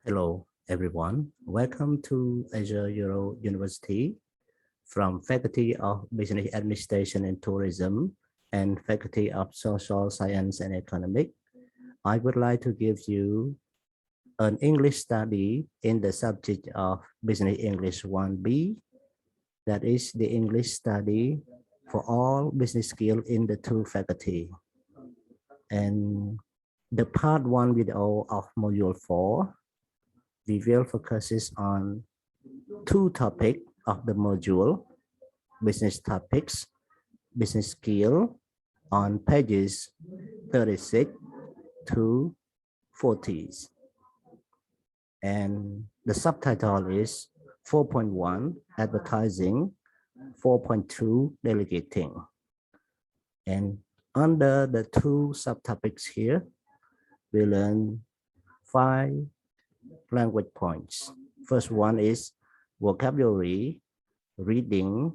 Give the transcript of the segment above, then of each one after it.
Hello, everyone. Welcome to Asia Euro University from Faculty of Business Administration and Tourism and Faculty of Social Science and Economics. I would like to give you an English study in the subject of Business English 1B. That is the English study for all business skills in the two faculty. And the part 1 video of module 4, we will focus on two topics of the module, business topics, business skill on pages 36 to 40. And the subtitle is 4.1 advertising, 4.2 delegating. And under the two subtopics here, we learn 5 language points. First one is vocabulary, reading,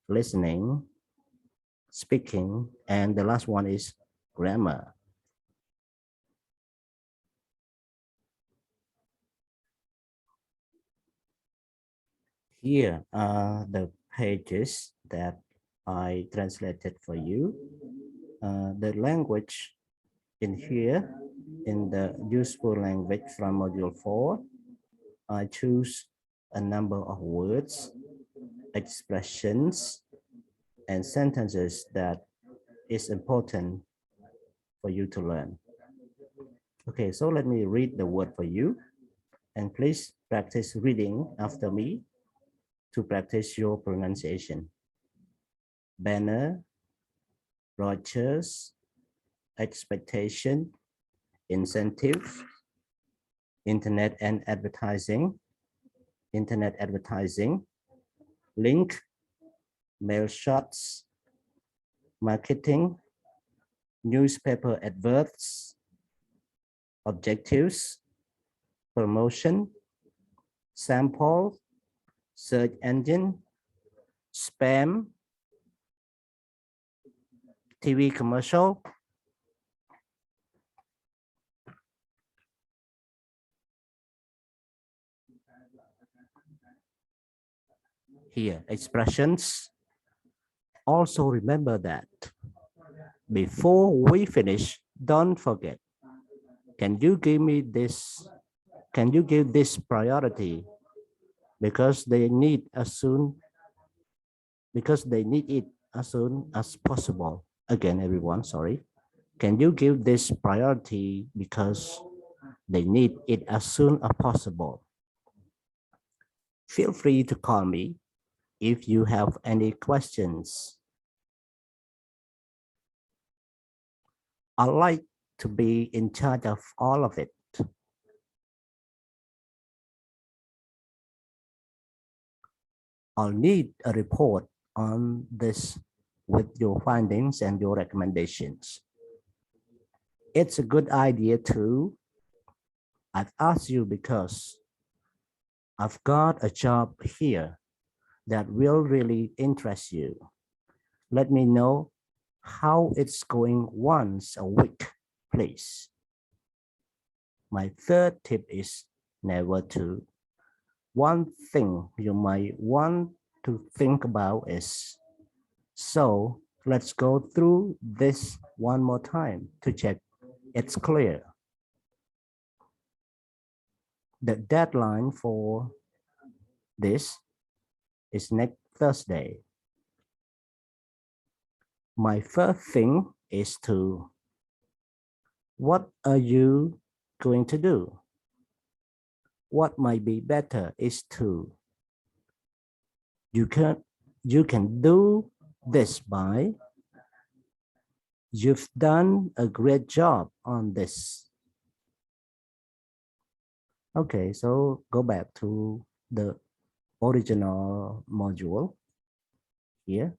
listening, speaking, and the last one is grammar. Here are the pages that I translated for you. The language in here, in the useful language from module 4, I choose a number of words, expressions, and sentences that is important for you to learn. Okay, so let me read the word for you, and please practice reading after me to practice your pronunciation. Banner, brochures, expectation, incentive, internet advertising, link, mail shots, marketing, newspaper adverts, objectives, promotion, sample, search engine, spam, TV commercial, here, expressions. Also remember that before we finish, don't forget, can you give me this? Can you give this priority? Because they need it as soon as possible. Again, everyone, sorry. Can you give this priority because they need it as soon as possible? Feel free to call me if you have any questions. I like to be in charge of all of it. I'll need a report on this with your findings and your recommendations. It's a good idea too. I've asked you because I've got a job here that will really interest you. Let me know how it's going once a week, please. My third tip is never to. One thing you might want to think about is, so let's go through this one more time to check it's clear. The deadline for this is next Thursday. My first thing is to, what are you going to do? What might be better is to, you can do this by, you've done a great job on this. Okay, so go back to the original module here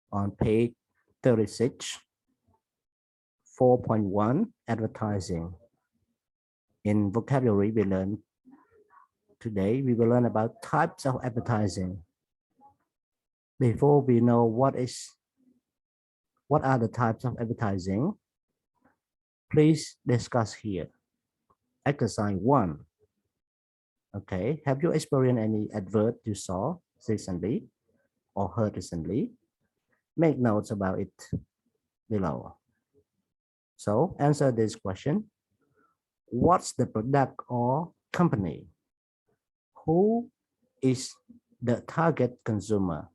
on page 36, 4.1 advertising. In vocabulary, we will learn about types of advertising. Before we know what are the types of advertising, please discuss here. exercise 1. Okay, have you experienced any advert you saw recently or heard recently? Make notes about it below. So answer this question. What's the product or company? Who is the target consumer?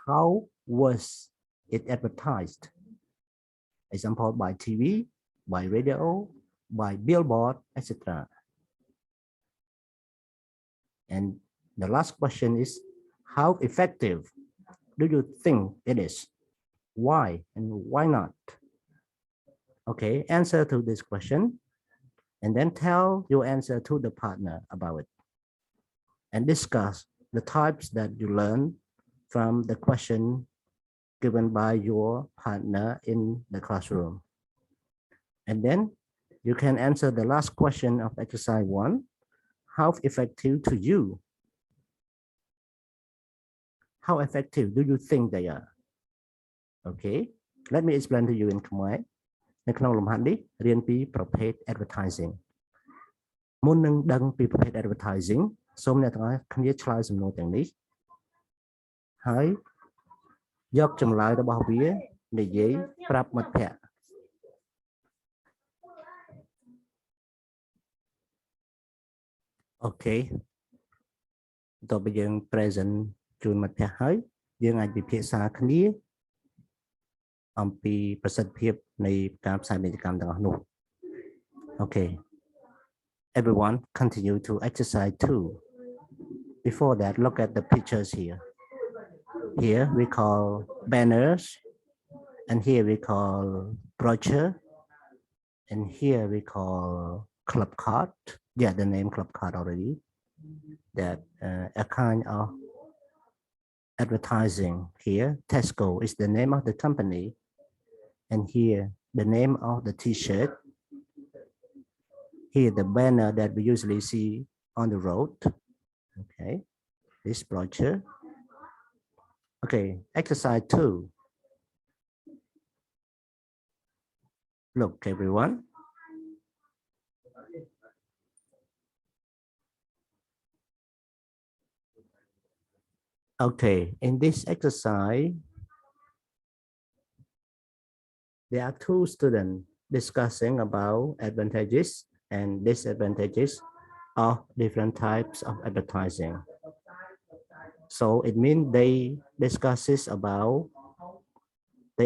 How was it advertised? Example, by TV, by radio, by billboard, etc. And the last question is, how effective do you think it is? Why and why not? Okay, answer to this question and then tell your answer to the partner about it and discuss the types that you learn from the question given by your partner in the classroom. And then you can answer the last question of exercise 1. How effective to you? How effective do you think they are? Okay, let me explain to you in Khmer. នៅក្នុងលំហាត់នេះរៀនពីប្រភេទ advertising មុននឹងដឹងពីប្រភេទ advertising សូមអ្នកទាំងអស់គ្នាឆ្លើយសំណួរទាំងនេះហើយយកចម្លើយរបស់វានិយាយប្រាប់មិត្តភ័ក្តិ Okay តើបើយើង present ជូនមិត្តភ័ក្តិហើយយើងអាចពិភាក្សាគ្នាអំពីប្រសិទ្ធភាពនៃការផ្សាយពាណិជ្ជកម្មទាំងអស់នោះ Okay, everyone continue to exercise 2. Before that, look at the pictures here. Here we call banners, and here we call brochure, and here we call club card. Yeah, the name club card already. That a kind of advertising here. Tesco is the name of the company. And here, the name of the t-shirt. Here, the banner that we usually see on the road. Okay, this brochure. Okay, exercise 2. Look, everyone. Okay, in this exercise, there are 2 students discussing about advantages and disadvantages of different types of advertising. So it means they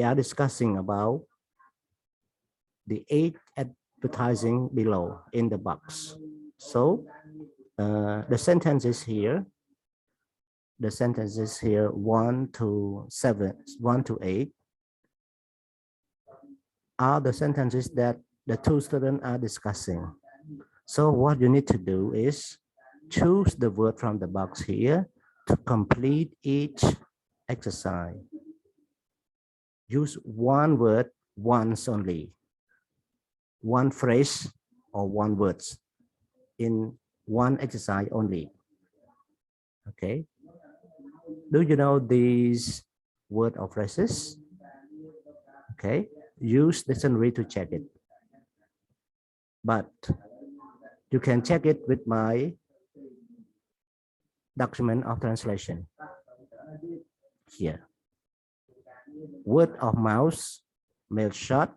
are discussing about the 8 advertising below in the box. So the sentences here, 1 to 7, 1 to 8, are the sentences that the 2 students are discussing. So what you need to do is choose the word from the box here to complete each exercise. Use one word once only, one phrase or one word in one exercise only. Okay. Do you know these word or phrases? Okay. Use dictionary to check it. But you can check it with my document of translation here. Word of mouth, mail shot,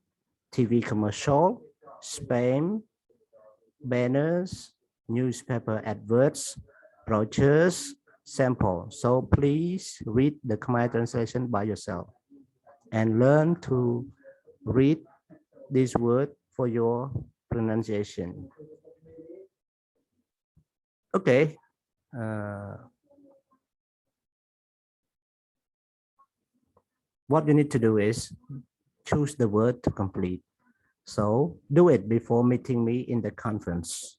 TV commercial, spam, banners, newspaper adverts, brochures, sample. So please read the Khmer translation by yourself and learn to read this word for your pronunciation. Okay. What you need to do is choose the word to complete. So do it before meeting me in the conference.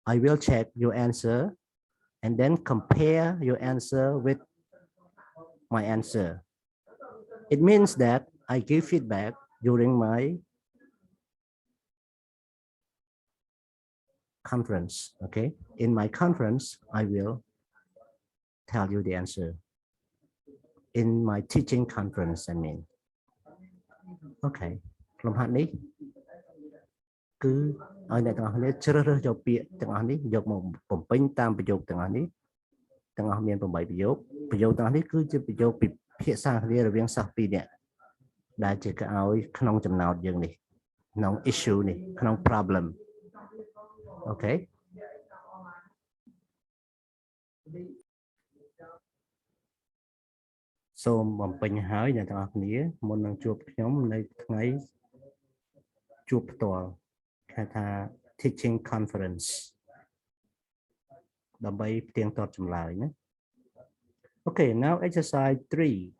I will check your answer and then compare your answer with my answer. It means that I give feedback during my conference. Okay. In my conference, I will tell you the answer. In my teaching conference, I mean. Okay. លំហាត់នេះ គឺឲ្យអ្នកទាំងអស់គ្នាជ្រើសរើសយកពាក្យទាំងអស់នេះយកមកបំពេញតាមប្រយោគទាំងអស់នេះទាំងអស់មាន8ប្រយោគទាំងអស់នេះគឺជាប្រយោគពិភាក្សាគ្នារវាងសិស្ស2នាក់ដែលជាកឲ្យក្នុងចំណោទយើងនេះក្នុង issue នេះក្នុង problem អូខេសូមបំពេញហើយអ្នកទាំងអស់គ្នាមុននឹងជួបខ្ញុំនៅថ្ងៃជួបផ្ទាល់គេថា teaching conference ដើម្បីផ្ទៀងទាត់ចម្លើយណា Okay, now exercise 3.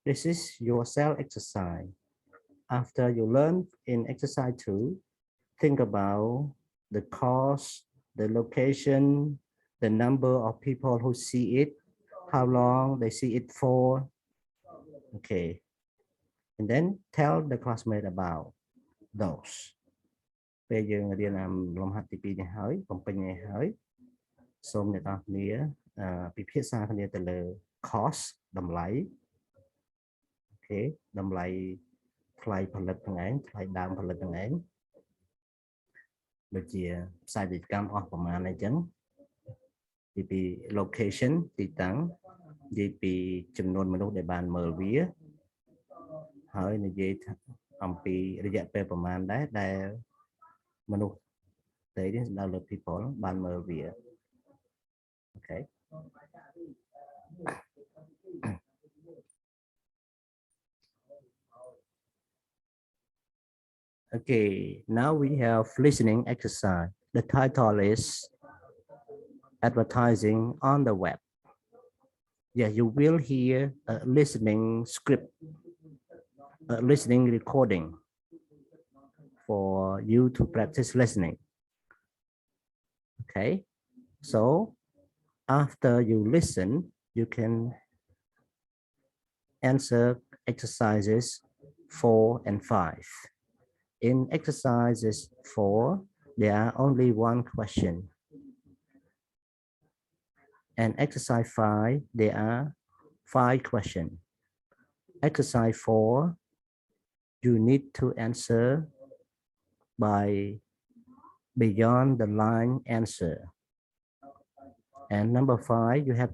This is your cell exercise. After you learn in exercise 2, think about the cause, the location, the number of people who see it, how long they see it for. Okay. And then tell the classmate about those. ពេលយើងរៀនលំហាត់ទី2នេះហើយបំពេញនេះហើយសូមអ្នកនរគ្នាពិភាក្សាគ្នាទៅលើ cost តម្លៃអូខេតម្លៃថ្លៃផលិតហ្នឹងឯងថ្លៃដើមផលិតហ្នឹងឯងដូចជាផ្សាយពាណិជ្ជកម្មអស់ប្រមាណអីចឹងទីពី location ទីតាំងនិយាយពីចំនួនមនុស្សដែលបានមើលវាហើយនិយាយអំពីរយៈពេលប្រមាណដែរដែលមនុស្សតែនេះដល់លើ people បានមើលវាអូខេOkay, now we have listening exercise. The title is Advertising on the Web. Yeah, you will hear a listening script, a listening recording for you to practice listening. Okay, so after you listen, you can answer exercises 4 and 5. In exercises 4, there are only one question. And exercise 5, there are 5 questions. Exercise 4, you need to answer by beyond the line answer. And number 5, you have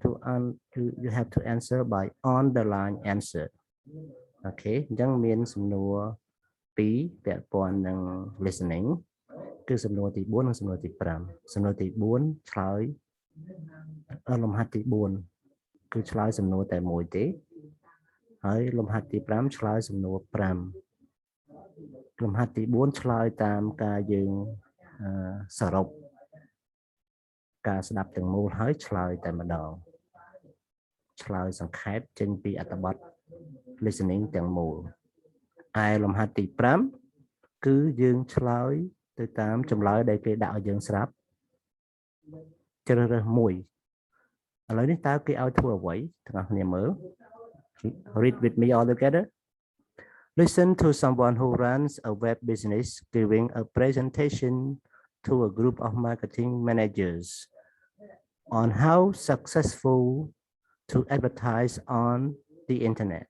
to answer by on the line answer. Okay, អញ្ចឹងមានសំណួរ2ពាក់ព័ន្ធនឹង listening គឺសំណួរទី4និងសំណួរទី5សំណួរទី4ឆ្លើយលំហាត់ទី4គឺឆ្លើយសំណួរតែមួយទេហើយលំហាត់ទី5ឆ្លើយសំណួរ5លំហាត់ទី4ឆ្លើយតាមការយើងសរុបការស្ដាប់ទាំងមូលហើយឆ្លើយតែម្ដងឆ្លើយសង្ខេបចេញពីអត្ថបទ listening ទាំងមូលឯលំហាត់ទី5គឺយើងឆ្លើយទៅតាមចម្លើយដែលគេដាក់ឲ្យយើងស្រាប់ជ្រើសរើសមួយឥឡូវនេះតើគេឲ្យធ្វើអ្វីទាំងអស់គ្នាមើល Read with me all together. Listen to someone who runs a web business giving a presentation to a group of marketing managers on how successful to advertise on the internet.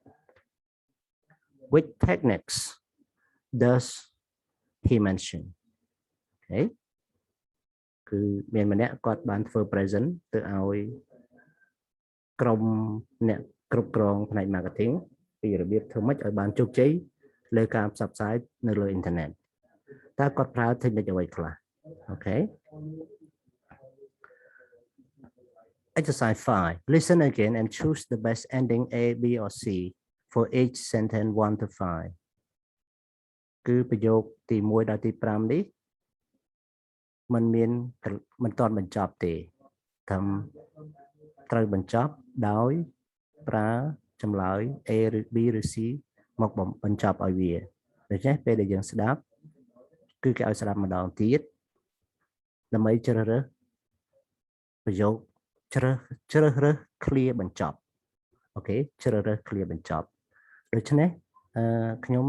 Which techniques does he mention? Okay. គឺមានម្នាក់គាត់បានធ្វើ present ទៅឲ្យក្រុមអ្នកគ្រប់គ្រងផ្នែក marketing ពីរបៀបធ្វើម៉េចឲ្យបានជោគជ័យលើការផ្សព្វផ្សាយនៅលើ internet តើគាត់ប្រើ technique អ្វីខ្លះ Okay. Exercise 5. Listen again and choose the best ending A, B or C for each sentence 1 to 5. គឺប្រយោគទី1ដល់ទី5នេះมันមិនទាន់បញ្ចប់ទេតាមត្រូវបញ្ចប់ដោយប្រើចម្លើយ A ឬ B ឬ C មកបញ្ចប់ឲ្យវាដូច្នេះពេលដែលយើងស្ដាប់គឺគេឲ្យស្ដាប់ម្ដងទៀតដើម្បីជ្រើសរើសប្រយោគជ្រើសរើស clear បញ្ចប់អូខេជ្រើសរើស clear បញ្ចប់ដូច្នេះខ្ញុំ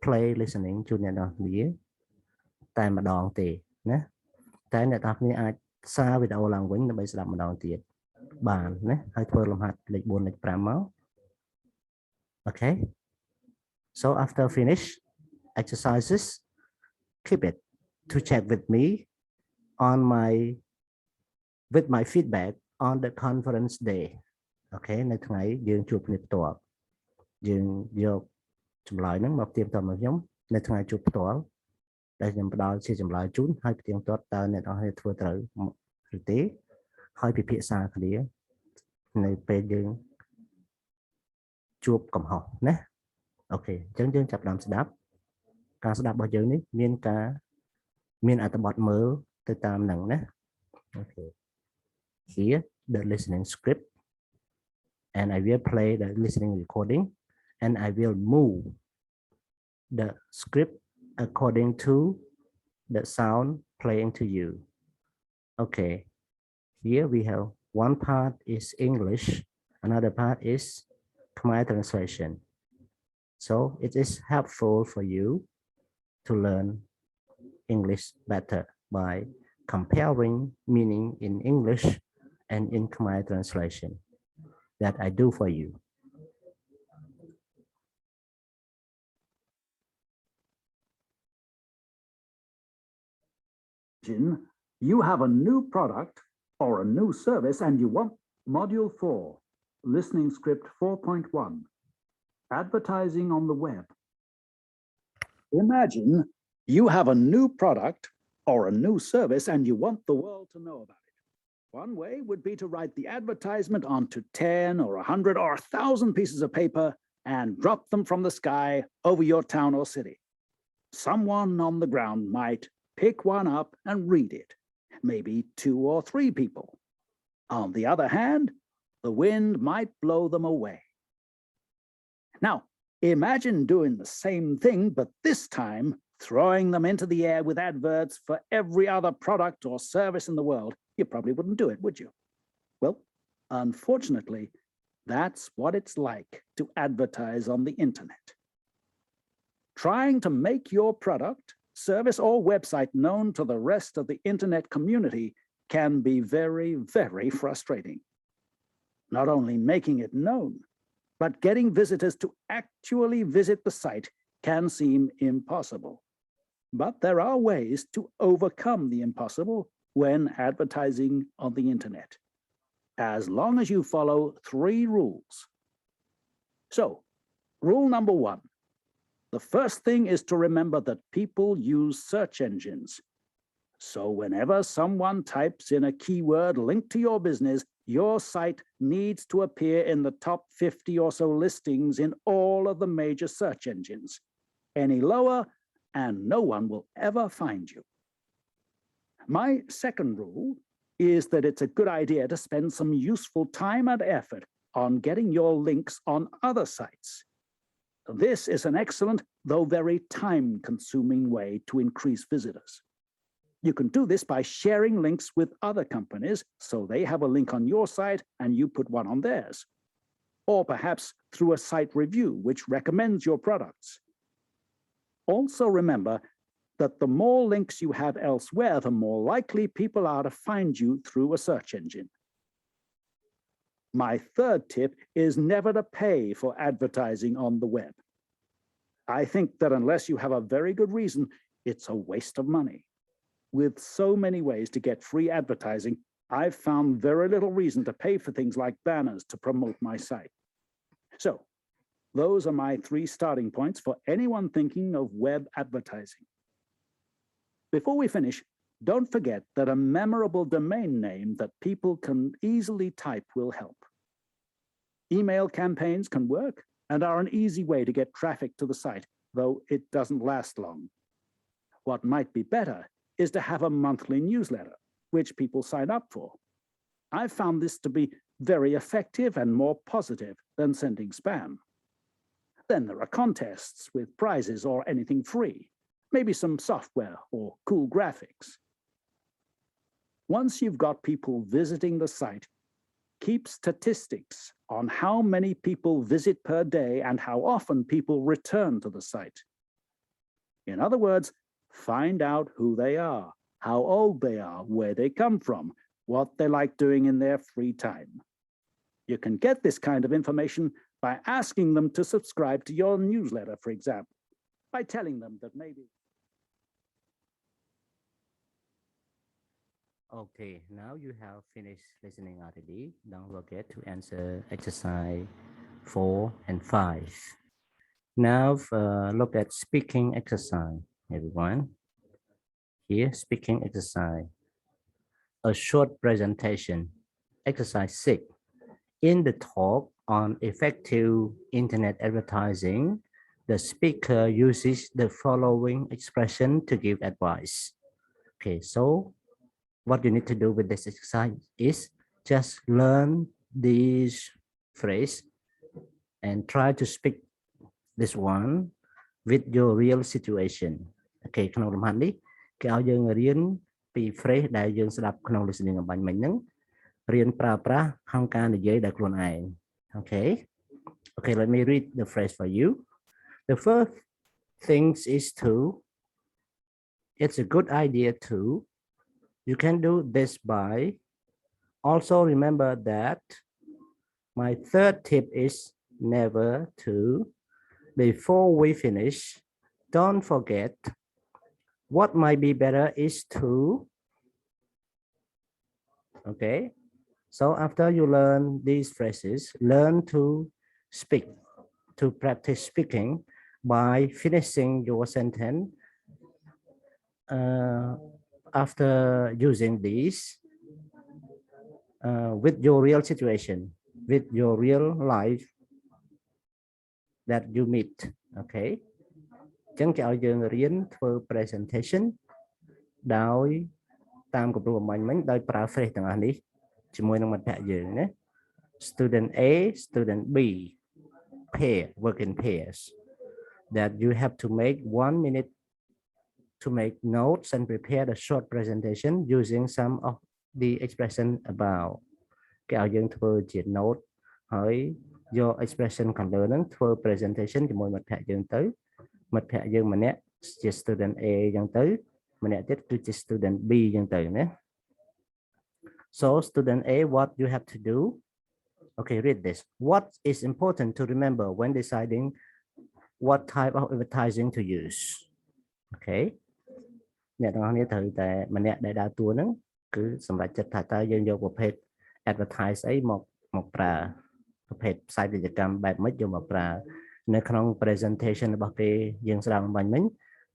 play listening ជូនអ្នកនរគ្នាតែម្ដងទេណាតែអ្នកនរគ្នាអាចសារវីដេអូឡើងវិញដើម្បីស្ដាប់ម្ដងទៀតបានណាហើយធ្វើលំហាត់លេខ4លេខ5មក Okay. So after finish exercises keep it to check with me on with my feedback on the conference day អូខេនៅថ្ងៃយើងជួបគ្នាផ្ទាល់យើងយកចម្លើយហ្នឹងមកផ្ទៀងផ្ទាត់មកខ្ញុំនៅថ្ងៃជួបផ្ទាល់ដែលខ្ញុំផ្ដល់ជាចម្លើយជូនហើយផ្ទៀងផ្ទាត់តើអ្នកនរគ្នាធ្វើត្រូវឬទេហើយពិភាក្សាគ្នានៅពេលយើងជួបកំហុសណាអូខេអញ្ចឹងយើងចាប់ផ្ដើមស្ដាប់ការស្ដាប់របស់យើងនេះមានអត្ថបទមើលទៅតាមហ្នឹងណាអូខេ Here the listening script and I will play the listening recording and I will move the script according to the sound playing to you. Okay, here we have one part is English, another part is Khmer translation. So it is helpful for you to learn English better by comparing meaning in English and in Khmer translation that I do for you. You have a new product or a new service and you want Module 4, Listening Script 4.1, Advertising on the Web. Imagine you have a new product or a new service and you want the world to know about it. One way would be to write the advertisement onto 10 or 100 or 1,000 pieces of paper and drop them from the sky over your town or city. Someone on the ground might pick one up and read it, maybe 2 or 3 people. On the other hand, the wind might blow them away. Now, imagine doing the same thing, but this time throwing them into the air with adverts for every other product or service in the world. You probably wouldn't do it, would you? Well, unfortunately, that's what it's like to advertise on the internet. Trying to make your product, service, or website known to the rest of the internet community can be very, very frustrating. Not only making it known, but getting visitors to actually visit the site can seem impossible. But there are ways to overcome the impossible when advertising on the internet, as long as you follow 3 rules. So, rule number 1. The first thing is to remember that people use search engines. So whenever someone types in a keyword linked to your business, your site needs to appear in the top 50 or so listings in all of the major search engines. Any lower, and no one will ever find you. My second rule is that it's a good idea to spend some useful time and effort on getting your links on other sites. This is an excellent, though very time-consuming way to increase visitors. You can do this by sharing links with other companies, so they have a link on your site and you put one on theirs. Or perhaps through a site review which recommends your products. Also remember that the more links you have elsewhere, the more likely people are to find you through a search engine. My third tip is never to pay for advertising on the web. I think that unless you have a very good reason, it's a waste of money. With so many ways to get free advertising, I've found very little reason to pay for things like banners to promote my site. So, those are my 3 starting points for anyone thinking of web advertising. Before we finish, don't forget that a memorable domain name that people can easily type will help. Email campaigns can work and are an easy way to get traffic to the site, though it doesn't last long. What might be better is to have a monthly newsletter, which people sign up for. I've found this to be very effective and more positive than sending spam. Then there are contests with prizes or anything free, maybe some software or cool graphics. Once you've got people visiting the site, keep statistics on how many people visit per day and how often people return to the site. In other words, find out who they are, how old they are, where they come from, what they like doing in their free time. You can get this kind of information by asking them to subscribe to your newsletter, for example, by telling them that maybe Okay, now you have finished listening already. Don't forget to answer exercise 4 and 5. Now look at speaking exercise, everyone. Here, speaking exercise. A short presentation. Exercise 6. In the talk on effective internet advertising, the speaker uses the following expression to give advice. Okay, so what you need to do with this exercise is just learn this phrase and try to speak this one with your real situation. Okay ក្នុងលំហាត់នេះគេឲ្យយើងរៀនពី phrase ដែលយើងស្ដាប់ក្នុង listening អំបញ្ញមិញហ្នឹងរៀនប្រើប្រាស់ក្នុងការនិយាយដោយខ្លួនឯង Okay. Okay, let me read the phrase for you. The first thing is to, it's a good idea to, you can do this by, also remember that, my third tip is never to, before we finish, don't forget, what might be better is to, okay? So after you learn these phrases, learn to speak, to practice speaking by finishing your sentence after using these with your real situation, with your real life that you meet, okay? អញ្ចឹងគេឲ្យយើងរៀនធ្វើ presentation ដោយតាមគម្រោងអំបញ្ញមិញដោយប្រើ phrase ទាំងអស់នេះជាមួយនឹងមិត្តភ័ក្តិយើងណា Student A, Student B, pair, work in pairs, that you have to make 1 minute to make notes and prepare the short presentation using some of the expression about គេឲ្យយើងធ្វើជា note ហើយយក expression ខាងលើហ្នឹងធ្វើ presentation ជាមួយមិត្តភ័ក្តិយើងទៅមិត្តភ័ក្តិយើងម្នាក់ជា student A អញ្ចឹងទៅម្នាក់ទៀតគឺជា student B អញ្ចឹងទៅណា So student A, what you have to do? Okay, read this. What is important to remember when deciding what type of advertising to use? Okay. អ្នកទាំងអស់គ្នាត្រូវតែម្នាក់ដែលដើរតួហ្នឹងគឺសម្រាប់ចិត្តថាតើយើងយកប្រភេទ advertise អីមកប្រើប្រភេទផ្សាយពាណិជ្ជកម្មបែបម៉េចយកមកប្រើនៅក្នុង presentation របស់គេយើងស្ដាប់អំបញ្ញមិញ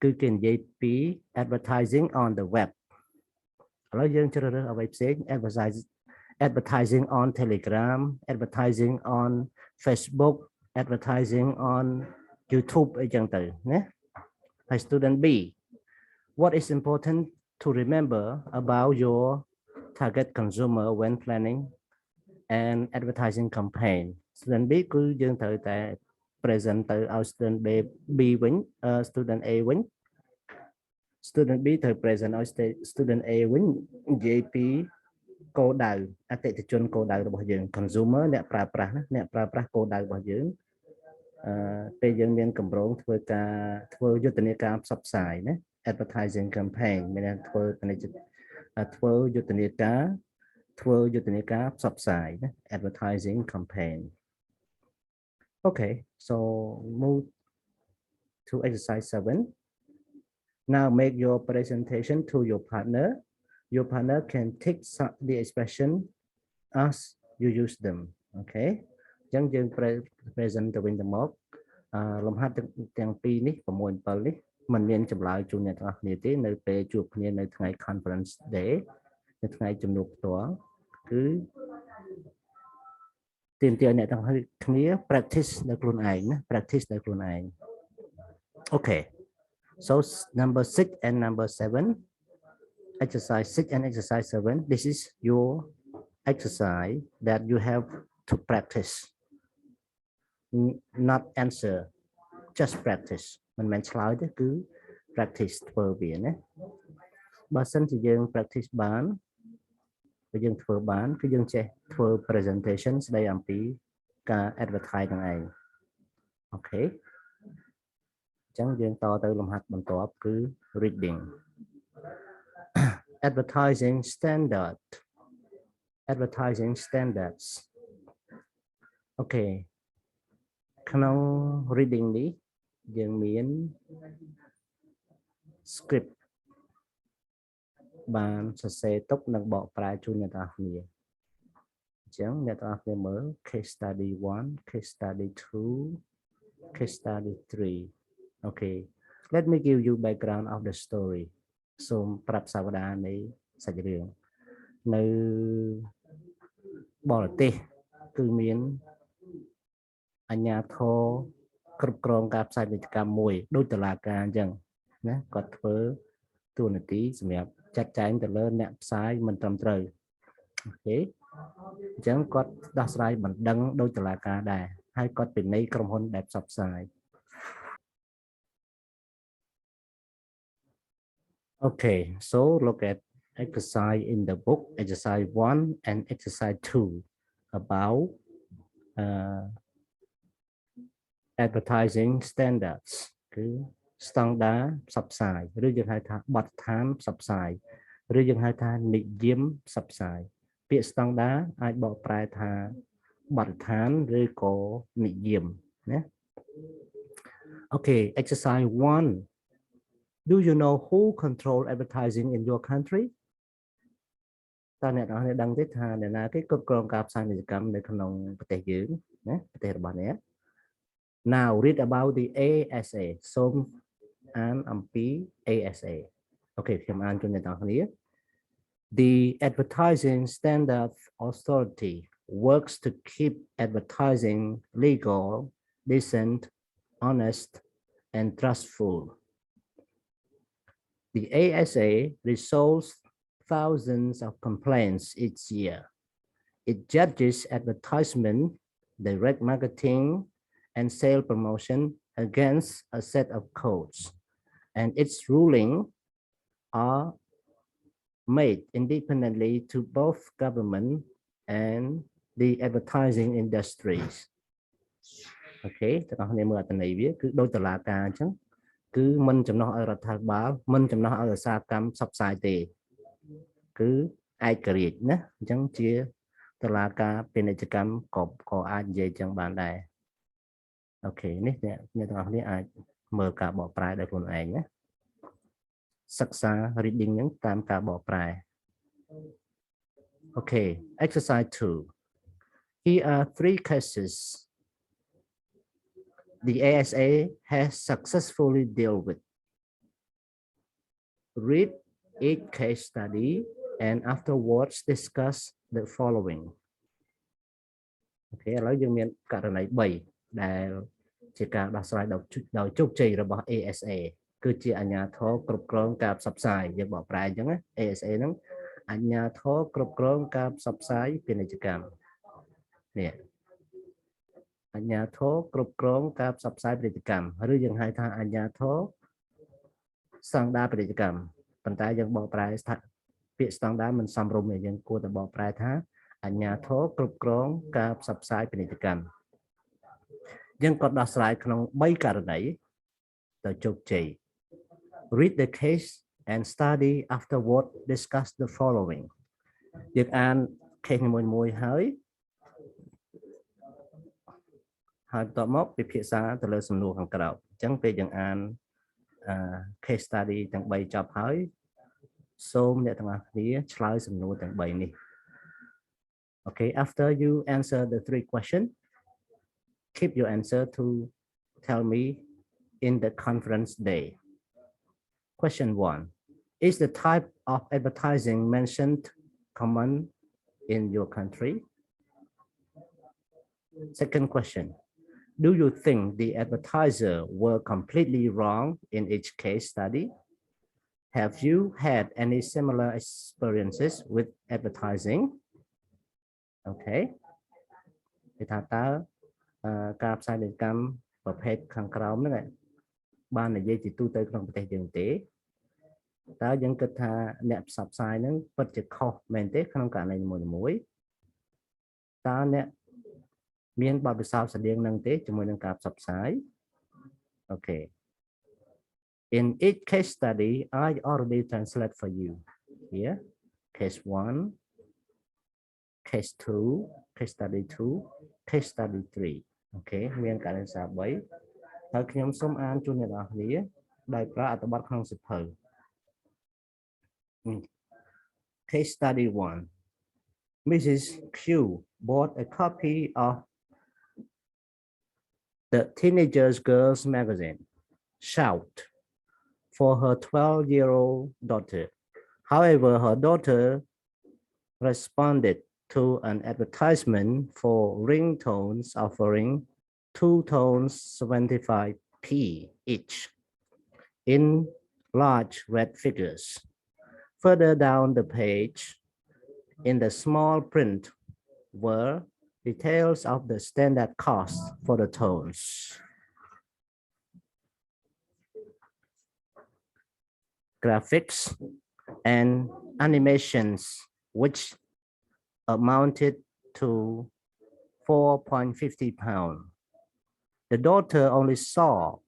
គឺគេនិយាយពី advertising on the web ឥឡូវយើងជ្រើសរើសអ្វីផ្សេង advertising on Telegram, advertising on Facebook, advertising on YouTube អីចឹងទៅណាហើយ student B, what is important to remember about your target consumer when planning an advertising campaign? Student B គឺយើងត្រូវតែ present ទៅឲ្យ student B វិញ student A វិញ student B ត្រូវ present ឲ្យ student A វិញនិយាយពីគោលដៅអតិថិជនគោលដៅរបស់យើង consumer អ្នកប្រើប្រាស់ណាអ្នកប្រើប្រាស់គោលដៅរបស់យើងពេលយើងមានកម្រងធ្វើយុទ្ធនាការផ្សព្វផ្សាយណា advertising campaign មានធ្វើយុទ្ធនាការផ្សព្វផ្សាយណា advertising campaign. Okay, so move to exercise 7. Now make your presentation to your partner. Your partner can take the expression as you use them. Okay. អញ្ចឹងយើង present ទៅវិញទៅមកលំហាត់ទាំងពីរនេះ6 7នេះมันមានចម្លើយជូនអ្នកទាំងអស់គ្នាទេនៅពេលជួបគ្នានៅថ្ងៃ conference day នៅថ្ងៃជំនួបផ្ទាល់គឺទាមទារអ្នកទាំងអស់គ្នា practice នៅខ្លួនឯងណា practice នៅខ្លួនឯង Okay. So number 6 and number 7, exercise 6 and exercise 7, this is your exercise that you have to practice, not answer, just practice. មិនមែនឆ្លើយទេគឺ practice ធ្វើវាណាបើសិនជាយើង practice បានបើយើងធ្វើបានគឺយើងចេះធ្វើ presentation ស្ដីអំពីការ advertise ហ្នឹងឯង Okay. អញ្ចឹងយើងតទៅលំហាត់បន្ទាប់គឺ reading. Advertising standards. Okay. ក្នុង reading នេះយើងមាន script បានសរសេរទុកនិងបកប្រែជូនអ្នកទាំងអស់គ្នាអញ្ចឹងអ្នកទាំងអស់គ្នាមើល case study 1 case study 2 case study 3 okay let me give you background of the story សូមប្រាប់សាវតានៃសាច់រឿងនៅបរទេសគឺមានអាជ្ញាធរគ្រប់គ្រងការផ្សាយពាណិជ្ជកម្មមួយដូចតុលាការអញ្ចឹងណាគាត់ធ្វើតួនាទីសម្រាប់ចាត់ចែងទៅលើអ្នកផ្សាយមិនត្រឹមត្រូវអូខេអញ្ចឹងគាត់ដោះស្រាយបណ្ដឹងដោយតុលាការដែរហើយគាត់ពិន័យក្រុមហ៊ុនដែលផ្សព្វផ្សាយ Okay, so look at exercise in the book, exercise 1 and exercise 2 about advertising standards គឺស្តង់ដារផ្សព្វផ្សាយឬយើងហៅថាបទដ្ឋានផ្សព្វផ្សាយឬយើងហៅថានិយមផ្សព្វផ្សាយពាក្យស្តង់ដារអាចបកប្រែថាបទដ្ឋានឬក៏និយមណា Okay, exercise 1 Do you know who control advertising in your country តើអ្នកនរគ្នាដឹងទេថាអ្នកណាគេគ្រប់គ្រងការផ្សាយពាណិជ្ជកម្មនៅក្នុងប្រទេសយើងណាប្រទេសរបស់អ្នក Now read about the ASA សូមអានអំពី ASA អូខេខ្ញុំអានជូនអ្នកនរគ្នា The Advertising Standards Authority works to keep advertising legal, decent, honest, and trustful. The ASA resolves thousands of complaints each year. It judges advertisement, direct marketing, and sale promotion against a set of codes, and its ruling are made independently to both government and the advertising industries. Okay, ទាំងអស់គ្នាមើលអត្ថន័យវាគឺដោយតុលាការអញ្ចឹងគឺមិនចំណោះឲ្យរដ្ឋាភិបាលមិនចំណោះឲ្យឧស្សាហកម្មផ្សព្វផ្សាយទេគឺឯករាជ្យណាអញ្ចឹងជាតុលាការពាណិជ្ជកម្មក៏អាចនិយាយអញ្ចឹងបានដែរអូខេនេះអ្នកទាំងអស់គ្នាអាចមើលការបកប្រែដោយខ្លួនឯងណាសិក្សា reading ហ្នឹងតាមការបកប្រែ Okay, exercise 2 Here are 3 cases the ASA has successfully dealt with. Read each case study and afterwards discuss the following. Okay, ឥឡូវយើងមានករណី3ដែលជាការដោះស្រាយដោយជោគជ័យរបស់ ASA គឺជាអាជ្ញាធរគ្រប់គ្រងការផ្សព្វផ្សាយយើងបកប្រែអញ្ចឹងណា ASA ហ្នឹងអាជ្ញាធរគ្រប់គ្រងការផ្សព្វផ្សាយពាណិជ្ជកម្មនេះអាជ្ញាធរគ្រប់គ្រងការផ្សព្វផ្សាយពាណិជ្ជកម្មឬយើងហៅថាអាជ្ញាធរស្តង់ដារពាណិជ្ជកម្មប៉ុន្តែយើងបកប្រែពាក្យស្តង់ដារមិនសមរម្យទេយើងគួរតែបកប្រែថាអាជ្ញាធរគ្រប់គ្រងការផ្សព្វផ្សាយពាណិជ្ជកម្មយើងក៏ដោះស្រាយក្នុង3ករណីដោយជោគជ័យ Read the case and study afterward discuss the following យើងអាន case មួយៗហើយបន្ទាប់មកពិភាក្សាទៅលើសំណួរខាងក្រោមអញ្ចឹងពេលយើងអានcase study ទាំង3ចប់ហើយសូមអ្នកទាំងអស់គ្នាឆ្លើយសំណួរទាំង3នេះ Okay, after you answer the 3 questions keep your answer to tell me in the conference day. Question 1 Is the type of advertising mentioned common in your country? Second question Do you think the advertiser were completely wrong in each case study? Have you had any similar experiences with advertising? Okay. គេថាតើការផ្សាយពាណិជ្ជកម្មប្រភេទខាងក្រោមហ្នឹងបាននិយាយជាទូទៅក្នុងប្រទេសយើងទេតើយើងគិតថាអ្នកផ្សព្វផ្សាយហ្នឹងពិតជាខុសមែនទេក្នុងករណីមួយតើអ្នកមានបទពិសោធន៍ស្តៀងនឹងទេជាមួយនឹងការផ្សព្វផ្សាយ Okay. In each case study I already translate for you. Here, case 1, case 2, case study 2, case study 3. Okay, មានករណីសា3ហើយខ្ញុំសូមអានជូនអ្នកនរគ្នាដោយប្រើអត្ថបទក្នុងសៀវភៅ Case study 1. Mrs. Q bought a copy of the Teenagers Girls magazine, Shout, for her 12-year-old daughter. However, her daughter responded to an advertisement for ringtones offering 2 tones 75p each in large red figures. Further down the page, in the small print, were details of the standard cost for the tones. Graphics and animations, which amounted to 4.50 pounds. The daughter only saw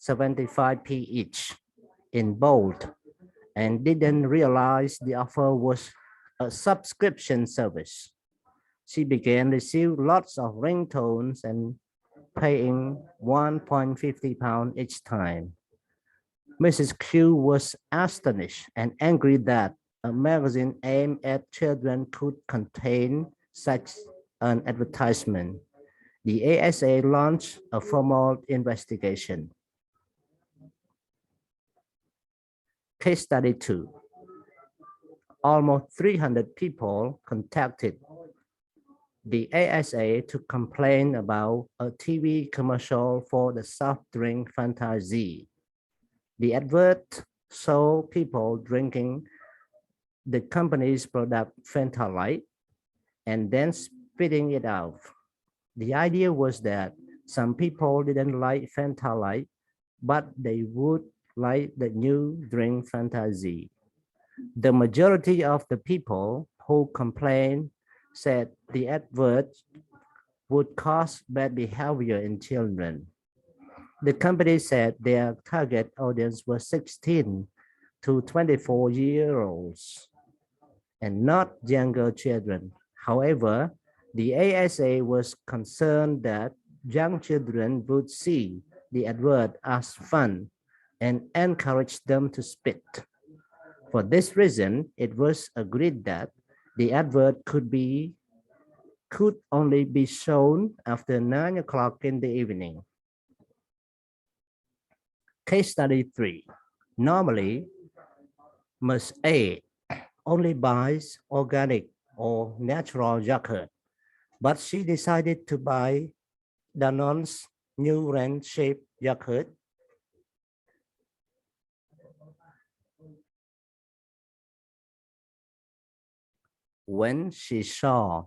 75p each in bold and didn't realize the offer was a subscription service. She began to receive lots of ringtones and paying 1.50 pounds each time. Mrs. Q was astonished and angry that a magazine aimed at children could contain such an advertisement. The ASA launched a formal investigation. Case study 2. Almost 300 people contacted the ASA to complain about a TV commercial for the soft drink Fanta-Z. The advert showed people drinking the company's product Fanta Light and then spitting it out. The idea was that some people didn't like Fanta Light, but they would like the new drink Fanta-Z. The majority of the people who complained said the advert would cause bad behavior in children. The company said their target audience was 16 to 24-year-olds and not younger children. However, the ASA was concerned that young children would see the advert as fun and encourage them to spit. For this reason, it was agreed that the advert could only be shown after 9 o'clock in the evening. Case study 3. Normally, Ms. A only buys organic or natural yogurt, but she decided to buy Danone's new wren-shaped yogurt. When she saw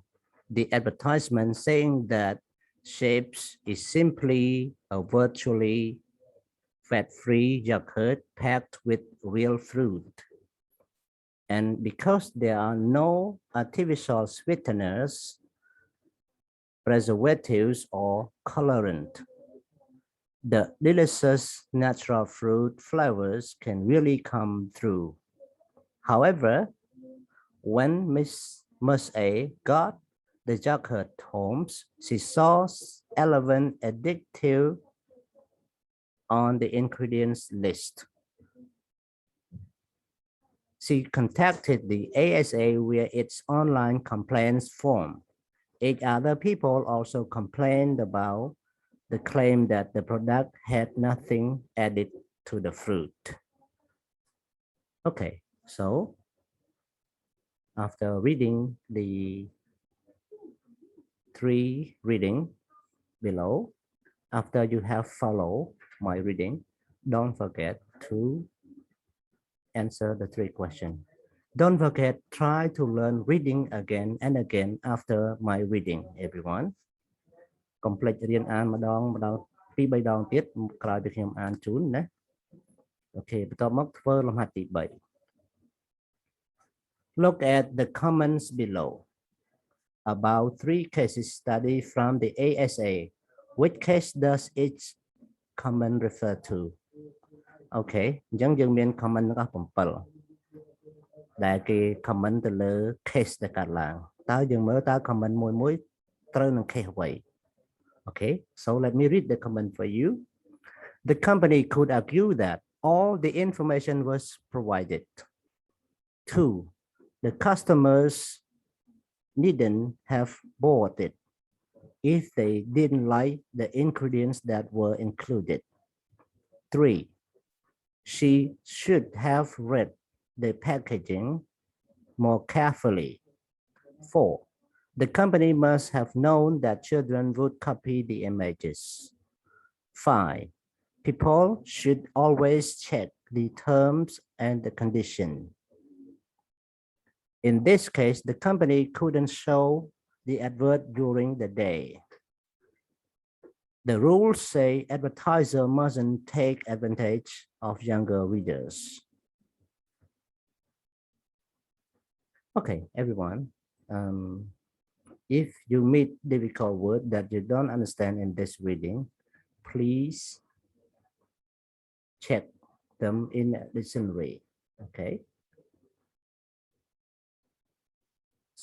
the advertisement saying that Shapes is simply a virtually fat-free yogurt packed with real fruit. And because there are no artificial sweeteners, preservatives, or colorant, the delicious natural fruit flavors can really come through. However, when Ms. A got the yogurt home, she saw 11 additives on the ingredients list. She contacted the ASA via its online complaints form. 8 other people also complained about the claim that the product had nothing added to the fruit. Okay, so after reading the 3 readings below, after you have followed my reading, don't forget to answer the 3 questions. Don't forget, try to learn reading again and again after my reading, everyone. Complete រៀនអានម្ដង 2 3 ដងទៀតក្រោយពីខ្ញុំអានជូនណា Okay, បន្ទាប់មកធ្វើលំហាត់ទី 3. Look at the comments below about 3 cases study from the ASA. Which case does each comment refer to? Okay, អញ្ចឹងយើងមាន comment ទាំងអស់ 7 ដែលគេ comment ទៅលើ case ដែលកើតឡើង តើយើងមើលតើ comment មួយត្រូវនឹង case អ្វី Okay, so let me read the comment for you. The company could argue that all the information was provided. 2. The customers needn't have bought it if they didn't like the ingredients that were included. 3. She should have read the packaging more carefully. 4. The company must have known that children would copy the images. 5. People should always check the terms and the condition. In this case, the company couldn't show the advert during the day. The rules say advertiser mustn't take advantage of younger readers. Okay, everyone. If you meet difficult words that you don't understand in this reading, please check them in a dictionary. Okay.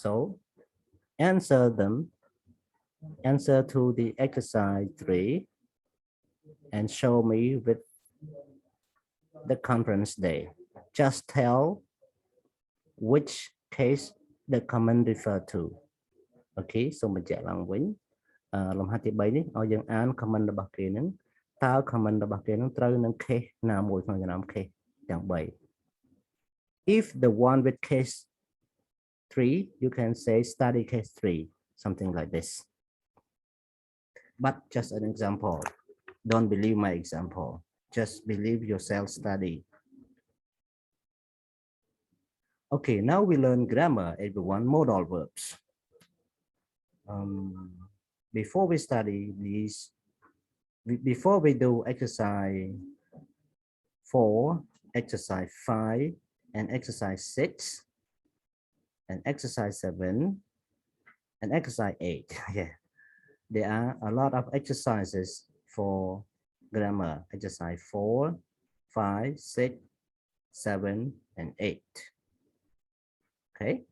So answer them. Answer to the exercise 3 and show me with the conference day. Just tell which case the comment refer to. Okay, so បញ្ជាក់ឡើងវិញលំហាត់ទី3នេះឲ្យយើងអាន comment របស់គេនឹងតើ comment របស់គេនឹងត្រូវនឹង case ណាមួយក្នុងចំណោម case ទាំង3 If the one with case 3 you can say study case 3 something like this. But just an example. Don't believe my example. Just believe yourself study. Okay, now we learn grammar, everyone, modal verbs. Before we study these, before we do exercise 4, exercise 5, and exercise 6, and exercise 7, and exercise 8, yeah. There are a lot of exercises for grammar. Exercise 4, 5, 6, 7, and 8. Okay.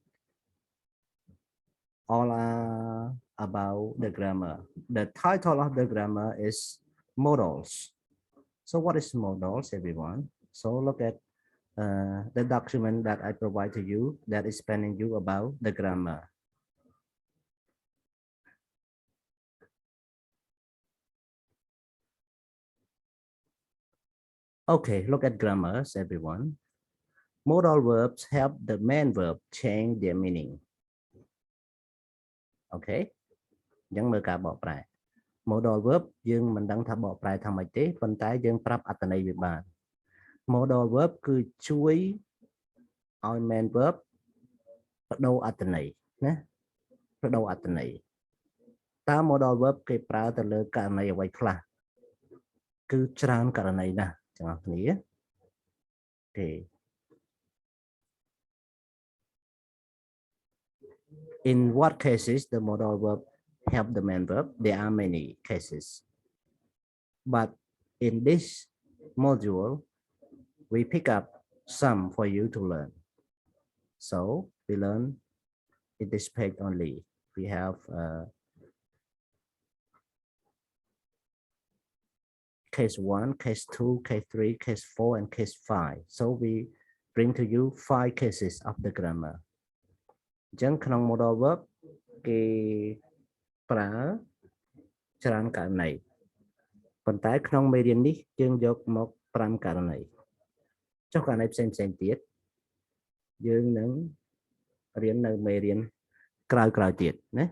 All are about the grammar. The title of the grammar is modals. So what is modals, everyone? So look at the document that I provide to you that is explaining you about the grammar. Okay, look at grammars, everyone. Modal verbs help the main verb change their meaning. Okay. អញ្ចឹងមើលការបកប្រែ Modal verb យើងមិនដឹងថាបកប្រែថាម៉េចទេប៉ុន្តែយើងប្រាប់អត្ថន័យវាបាន Modal verb គឺជួយឲ្យ main verb បដូរអត្ថន័យណាបដូរអត្ថន័យតើ modal verb គេប្រើទៅលើករណីអ្វីខ្លះគឺច្រើនករណីណាស់ទាំងអស់គ្នាទេ In what cases the modal verb help the main verb? There are many cases. But in this module, we pick up some for you to learn. So we learn in this page only. We have case 1, case 2, case 3, case 4, and case 5. So we bring to you 5 cases of the grammar. អញ្ចឹងក្នុង modal verb គេប្រើច្រើនករណីប៉ុន្តែក្នុងមេរៀននេះយើងយកមក5ករណីចុះករណីផ្សេងៗទៀតយើងនឹងរៀននៅមេរៀនក្រោយៗទៀតណា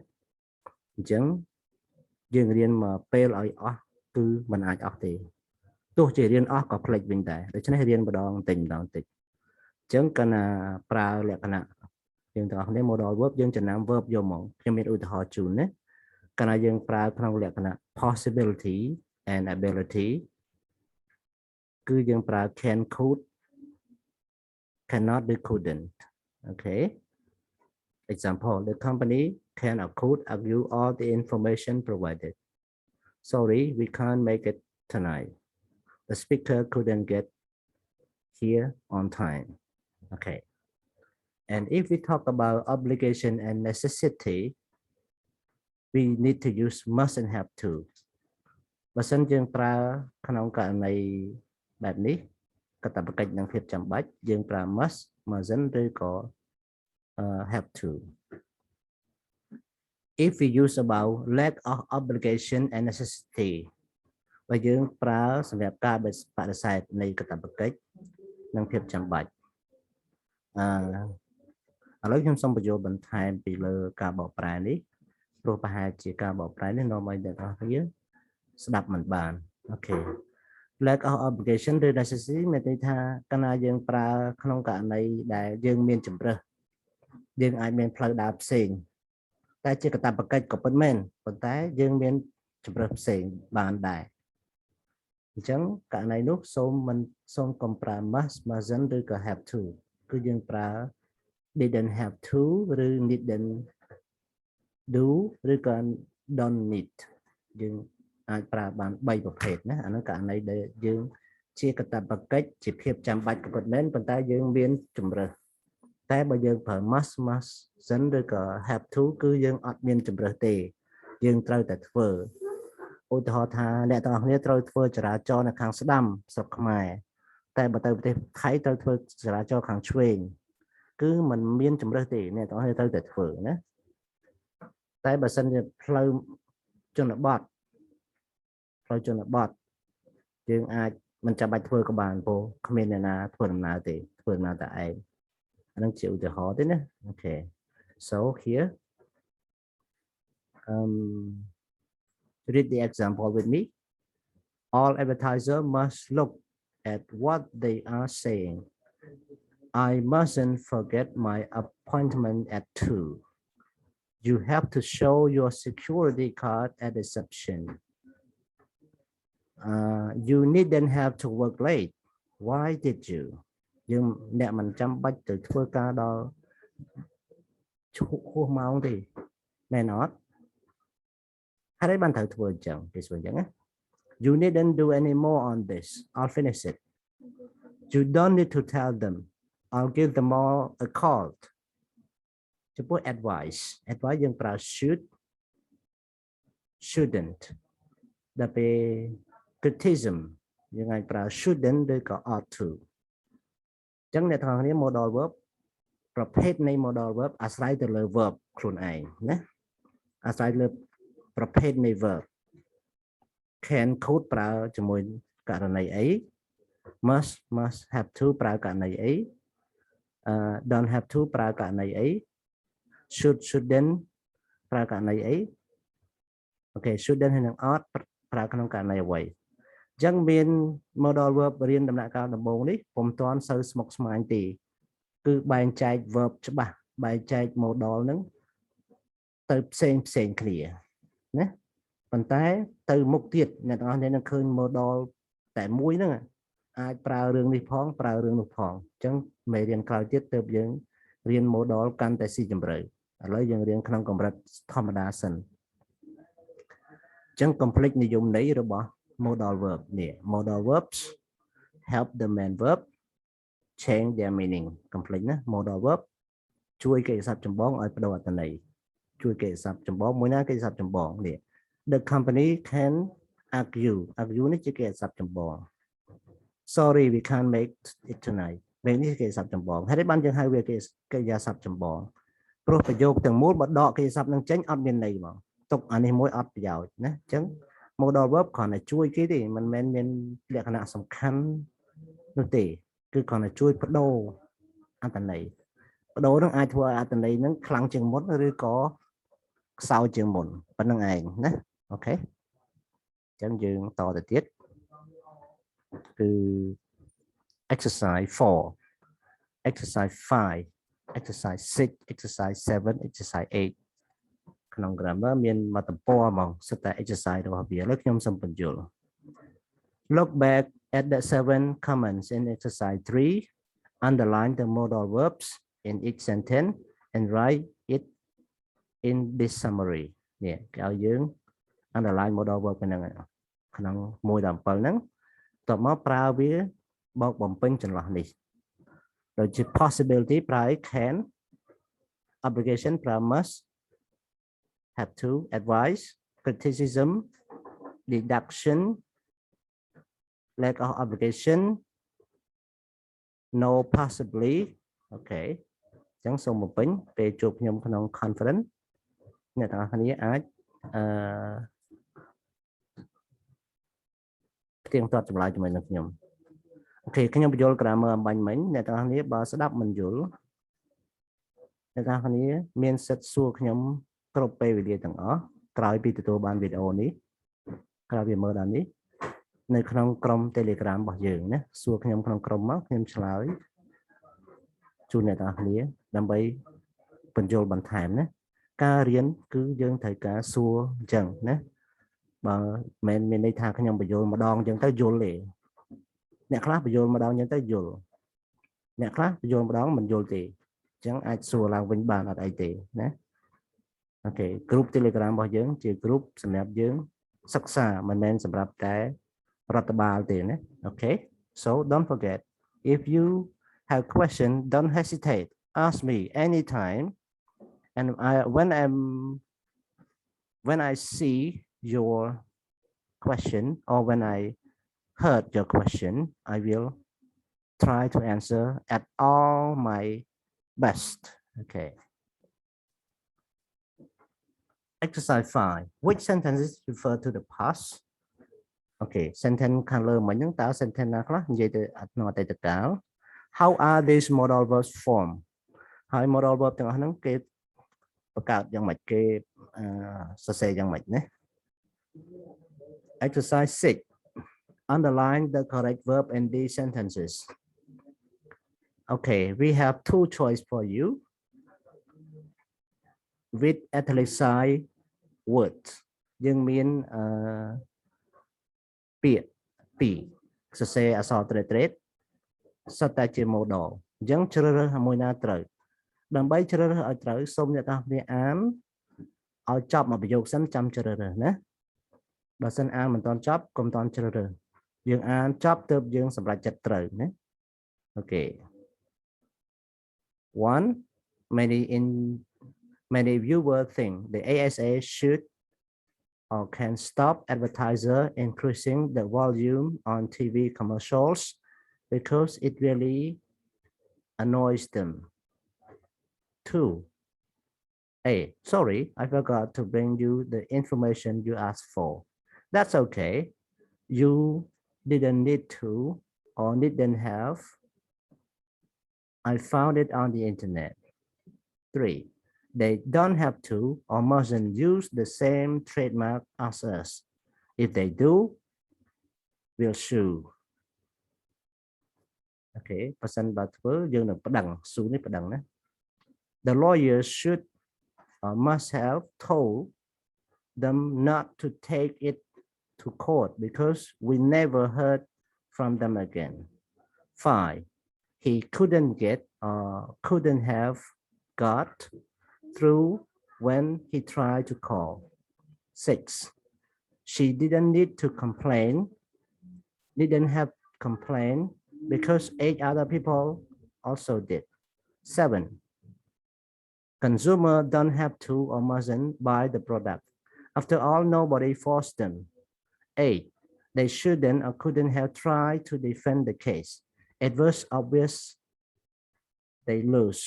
អញ្ចឹងយើងរៀនមកពេលឲ្យអស់គឺមិនអាចអស់ទេទោះជារៀនអស់ក៏ភ្លេចវិញដែរដូច្នេះរៀនម្ដងតិចម្ដងតិចអញ្ចឹងកាលណាប្រើលក្ខណៈយើងទាំងអស់គ្នា modal verb យើងចំណាំ verb យកមកខ្ញុំមានឧទាហរណ៍ជូនណាកាលណាយើងប្រើក្នុងលក្ខណៈ possibility and ability គឺយើងប្រើ can could cannot do couldn't okay example the company can or could argue all the information provided sorry we can't make it tonight the speaker couldn't get here on time okay and if we talk about obligation and necessity we need to use must and have to បើសិនយើងប្រើក្នុងករណីបែបនេះកាតព្វកិច្ចនិងភាពចាំបាច់យើងប្រើ must mustn't ឬក៏ have to. If we use about lack of obligation and necessity បើយើងប្រើសម្រាប់ការបដិសេធនៃកាតព្វកិច្ចនិងភាពចាំបាច់ឥឡូវខ្ញុំសូមបញ្យល់បន្ថែមពីលើការបកប្រែនេះព្រោះប្រហែលជាការបកប្រែនេះនាំឲ្យអ្នកនរគ្នាស្ដាប់មិនបានអូខេ lack of obligation ឬ necessity មានន័យថាកាលណាយើងប្រើក្នុងករណីដែលយើងមានជំរើសយើងអាចមានផ្លូវដើរផ្សេងតែជាកាតព្វកិច្ចក៏ពិតមែនប៉ុន្តែយើងមានជំរើសផ្សេងបានដែរអញ្ចឹងករណីនោះសូមកុំប្រើ mustn't ឬក៏ have to គឺយើងប្រើ didn't have to ឬ needn't do ឬក៏ don't need យើងអាចប្រើបាន3ប្រភេទណាអានោះករណីដែលយើងជាកាតព្វកិច្ចជាភាពចាំបាច់ក៏ពិតមែនប៉ុន្តែយើងមានជំរើសតែបើយើងប្រើ mustn't ឬក៏ have to គឺយើងអត់មានជំរើសទេយើងត្រូវតែធ្វើឧទាហរណ៍ថាអ្នកទាំងអស់គ្នាត្រូវធ្វើចរាចរណ៍នៅខាងស្ដាំស្រុកខ្មែរតែបើទៅប្រទេសថៃត្រូវធ្វើចរាចរណ៍ខាងឆ្វេងគឺมันមានជំរើសទេអ្នកទាំងអស់គ្នាត្រូវតែធ្វើណាតែបើសិនជាផ្លូវជនបទយើងអាចមិនចាំបាច់ធ្វើក៏បានព្រោះគ្មានអ្នកណាធ្វើដំណើរទេធ្វើដំណើរតែឯងអានឹងជាឧទាហរណ៍ទេណាអូខេ so here read the example with me. All advertisers must look at what they are saying. I mustn't forget my appointment at 2. You have to show your security card at reception. You needn't have to work late. Why did you? យើងអ្នកមិនចាំបាច់ទៅធ្វើការដល់ហួសម៉ោងទេមែនអត់ហើយបានត្រូវធ្វើអញ្ចឹងគេសួរអញ្ចឹងណា You needn't do any more on this. I'll finish it. You don't need to tell them. I'll give them all a call. ចំពោះ advice យើងប្រើ should shouldn't ដល់ពេល criticism យើងអាចប្រើ shouldn't ឬក៏ ought to អញ្ចឹងអ្នកទាំងគ្នា modal verb ប្រភេទនៃ modal verb អាស្រ័យទៅលើ verb ខ្លួនឯងណាអាស្រ័យលើប្រភេទនៃ verb can could ប្រើជាមួយករណីអី must have to ប្រើករណីអីdon't have to ប្រើករណីអី shouldn't ប្រើករណីអីអូខេ shouldn't ហើយនឹង ought ប្រើក្នុងករណីអ្វីអញ្ចឹងមាន modal verb រៀនដំណាក់កាលដំបូងនេះពុំទាន់សូវស្មុគស្មាញទេគឺបែងចែក verb ច្បាស់បែងចែក modal ហ្នឹងទៅផ្សេងគ្នាណាប៉ុន្តែទៅមុខទៀតអ្នកទាំងអស់គ្នានឹងឃើញ modal តែមួយហ្នឹងអាចប្រើរឿងនេះផងប្រើរឿងនោះផងអញ្ចឹងមេរៀនក្រោយទៀតទើបយើងរៀន modal កាន់តែស៊ីជម្រៅឥឡូវយើងរៀនក្នុងកម្រិតធម្មតាសិនអញ្ចឹង complete និយមន័យរបស់ modal verb នេះ modal verbs help the main verb change their meaning complete ណា modal verb ជួយកិច្ចសព្ទចម្បងឲ្យបដូរអត្ថន័យជួយកិច្ចសព្ទចម្បងមួយណាកិច្ចសព្ទចម្បងនេះ The company can argue នេះជាកិច្ចសព្ទចម្បង Sorry we can't make it tonight ពេលនេះកិច្ចសព្ទចម្បងហើយបានយើងហៅវាកិច្ចសព្ទចម្បងព្រោះប្រយោគទាំងមូលបើដកកិច្ចសព្ទនឹងចេញអត់មានន័យហ្មងទុកអានេះមួយអត់ប្រយោជន៍ណាអញ្ចឹង modal verb គ្រាន់តែជួយគេទេមិនមែនមានលក្ខណៈសំខាន់នោះទេគឺគ្រាន់តែជួយបដូរអត្ថន័យបដូរនឹងអាចធ្វើឲ្យអត្ថន័យនឹងខ្លាំងជាងមុនឬក៏ខ្សោយជាងមុនប៉ុណ្្នឹងឯងណាអូខេអញ្ចឹងយើងតទៅទៀតគឺ exercise 4 exercise 5 exercise 6 exercise 7 exercise 8ក្នុង grammar មានមកទំព័រហ្មងសិតតែ exercise របស់វាឥឡូវខ្ញុំសូមបញ្យល់ Look back at the 7 comments in exercise 3 underline the modal verbs in each sentence and write it in this summary នេះគេឲ្យយើង underline modal verb ហ្នឹងក្នុង1ដល់7ហ្នឹងតមកប្រើវាបោកបំពេញចន្លោះនេះដូចជា possibility ប្រើ can obligation ប្រើ must have to advice criticism deduction lack of obligation no possibly okay chẳng xong một pính về chụp nhầm khăn conference nhà ta khăn ý ách tiếng toát chụp lại cho mình được nhầm ok cái nhóm video grammar bánh mình nhà ta khăn ý bà sẽ đáp mình dữ nhà ta khăn ý miền set xua cái nhóm crop pay video tầng đó try bị tụi ban video ní cái việc mở đàn níในក្នុងTelegram របស់យើងណាសួរខ្ញុំក្នុងក្រុមមកខ្ញុំឆ្លើយជូនអ្នកទាំងអស់គ្នាដើម្បីបញ្យល់បន្ថែមណាការរៀនគឺយើងត្រូវការសួរអញ្ចឹងណាបើមិនមានន័យថាខ្ញុំបញ្យល់ម្ដងអញ្ចឹងទៅយល់ទេអ្នកខ្លះបញ្យល់ម្ដងអញ្ចឹងទៅយល់អ្នកខ្លះបញ្យល់ម្ដងមិនយល់ទេអញ្ចឹងអាចសួរឡើងវិញបានអត់អីទេណាអូខេ group Telegram របស់យើងជា group សម្រាប់យើងសិក្សាមិនមែនសម្រាប់តែរដ្ឋបាលទេណា okay so don't forget if you have question don't hesitate ask me anytime and when I see your question or when I heard your question I will try to answer at all my best okay exercise 5 which sentences refer to the past okay sentence ខាងលើមិញហ្នឹងតើ sentence ណាខ្លះនិយាយទៅក្នុងអតីតកាល how are these modal verbs formed ហើយ modal verb ទាំងអស់ហ្នឹងគេបង្កើតយ៉ាងម៉េចគេសរសេរយ៉ាងម៉េចណា exercise 6 underline the correct verb in these sentences okay we have two choice for you with italicized words យើងមានពាក្យពីរសរសេរអក្សរត្រេតសុទ្ធតែជា modal អញ្ចឹងជ្រើសរើសមួយណាត្រូវដើម្បីជ្រើសរើសឲ្យត្រូវសូមអ្នកទាំងអស់គ្នាអានឲ្យចប់មួយប្រយោគសិនចាំជ្រើសរើសណាបើសិនអានមិនទាន់ចប់កុំទាន់ជ្រើសរើសយើងអានចប់ទើបយើងសម្រេចចិត្តត្រូវណាអូខេ one many viewers think the ASA should or can stop advertiser increasing the volume on TV commercials because it really annoys them. 2. Hey, sorry, I forgot to bring you the information you asked for. That's okay. You didn't need to or didn't have. I found it on the internet. 3. They don't have to or mustn't use the same trademark as us. If they do, we'll sue. Okay, បើសិនបើធ្វើយើងនឹងប្តឹង sue នេះប្តឹងណា The lawyer should or must have told them not to take it to court because we never heard from them again. 5. He couldn't get or couldn't have got through when he tried to call. 6. She didn't need to complain, didn't have complain because 8 other people also did. 7. Consumer don't have to or mustn't buy the product. After all, nobody forced them. 8. They shouldn't or couldn't have tried to defend the case. It was obvious they lose.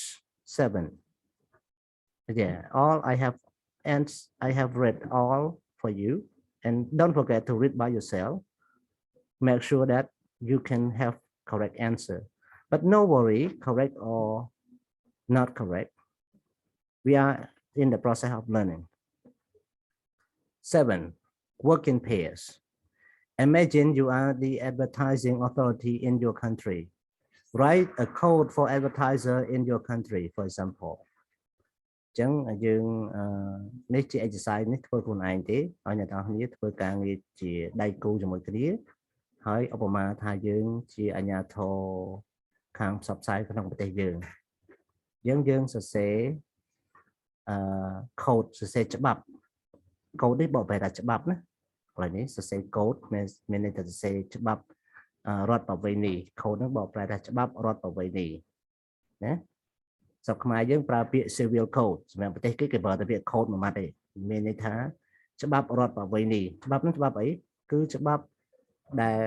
7. Yeah, all I have read all for you, and don't forget to read by yourself. Make sure that you can have correct answer, but no worry, correct or not correct. We are in the process of learning. 7. Work in pairs. Imagine you are the advertising authority in your country. Write a code for advertiser in your country, for example. ចឹងយើងនេះជា exercise នេះធ្វើខ្លួនឯងទេឲ្យអ្នកទាំងអស់គ្នាធ្វើការងារជាដៃគូជាមួយគ្នាហើយឧបមាថាយើងជាអាជ្ញាធរខាងផ្សព្វផ្សាយក្នុងប្រទេសយើងសរសេរcode សរសេរច្បាប់ code នេះបកប្រែថាច្បាប់ណាកន្លែងនេះសរសេរ code មានន័យថាសរសេរច្បាប់រដ្ឋប្រវេណី code ហ្នឹងបកប្រែថាច្បាប់រដ្ឋប្រវេណីណា ស្រុកខ្មែរយើងប្រើពាក្យ civil code សម្រាប់ប្រទេសគេគេប្រើតែពាក្យ code មួយម៉ាត់ទេមានន័យថាច្បាប់រដ្ឋប្រវេណីច្បាប់ហ្នឹងច្បាប់អីគឺច្បាប់ដែល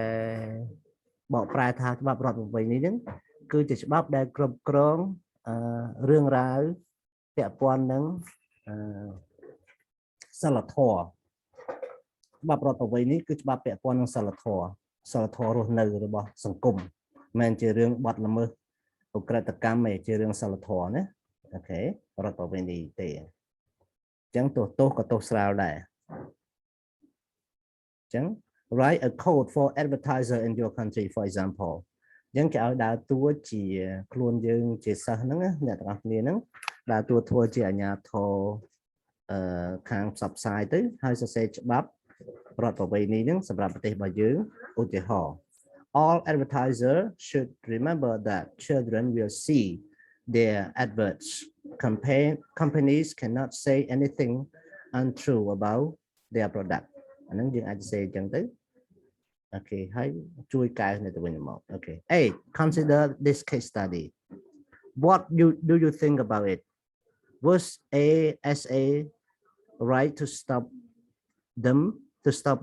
បកប្រែថាច្បាប់រដ្ឋប្រវេណីហ្នឹងគឺជាច្បាប់ដែលគ្រប់គ្រង រឿងរ៉ាវពាក់ព័ន្ធនឹងសិលធម៌ច្បាប់រដ្ឋប្រវេណនេះគឺច្បាប់ពាក់ព័ន្ធនឹងសិលធម៌រស់នៅរបស់សង្គមមិនជារឿងបទល្មើសឧក្រិដ្ឋកម្មទេជារឿងសិលធម៌ណាអូខេរដ្ឋប្រវេណទេអញ្ចឹងទោសក៏ទោសស្រាលដែរអញ្ចឹង write a code for advertiser in your country for example អញ្ចឹងគេឲ្យដើរតួជាខ្លួនយើងជាសិស្សហ្នឹងអ្នកទាំងអស់គ្នាហ្នឹងដើរតួធ្វើជាអាជ្ញាធរខាងផ្សព្វផ្សាយទៅហើយសរសេរច្បាប់រដ្ឋប្រវេណីហ្នឹងសម្រាប់ប្រទេសរបស់យើងឧទាហរណ៍ all advertisers should remember that children will see their adverts companies cannot say anything untrue about their product អាហ្នឹងយើងអាចសរសេរអញ្ចឹងទៅOkay, hi, chui cái này từ bên một. Okay. Hey, consider this case study. What do you think about it? Was ASA right to stop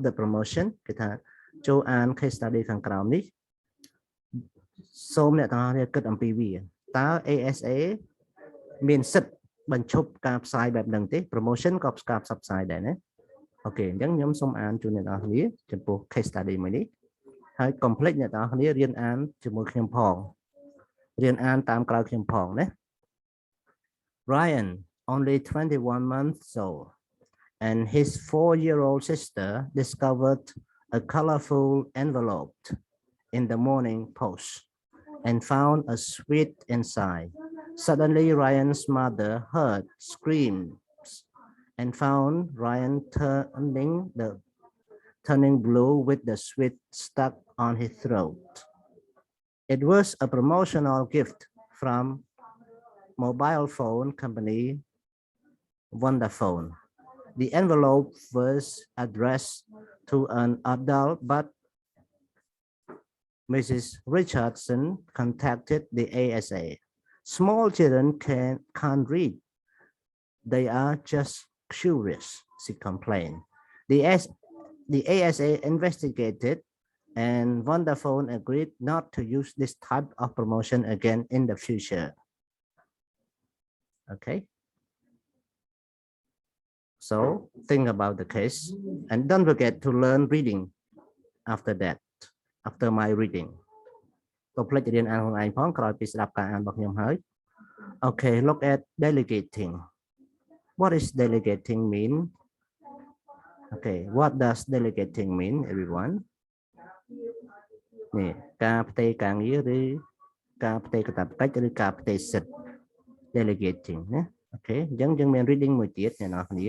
the promotion? Cái thằng cho an case study thằng cào ní. Xôm này tao này kết âm PV. Tao ASA miền sứt bắn chụp cáp sai bẹp đằng tí promotion cáp sắp sai đấy nè. Ok, giống nhóm xong án cho nên ởนี้ចំពោះ case study មួយនេះហើយ complete អ្នកទាំងអស់គ្នារៀនអានជាមួយខ្ញុំផងរៀនអានតាមក្រោយខ្ញុំផងណា Ryan only 21 months old and his 4-year-old sister discovered a colorful envelope in the morning post and found a sweet inside. Suddenly Ryan's mother heard screams and found Ryan turning blue with the sweet stuck on his throat. It was a promotional gift from mobile phone company Vodafone. The envelope was addressed to an adult, but Mrs. Richardson contacted the ASA. Small children can't read. They are just curious, she complained. The ASA investigated and Vodafone agreed not to use this type of promotion again in the future. Okay. So think about the case and don't forget to learn reading after that, after my reading. Okay, look at delegating. What is delegating mean? Okay, what does delegating mean, everyone? Nè, caផ្ទេការងារឬការផ្ទេកាតព្វកិច្ចឬការផ្ទេសិទ្ធិ delegating ណា Okay, អញ្ចឹងយើងមាន reading មួយទៀតអ្នកនរគ្នា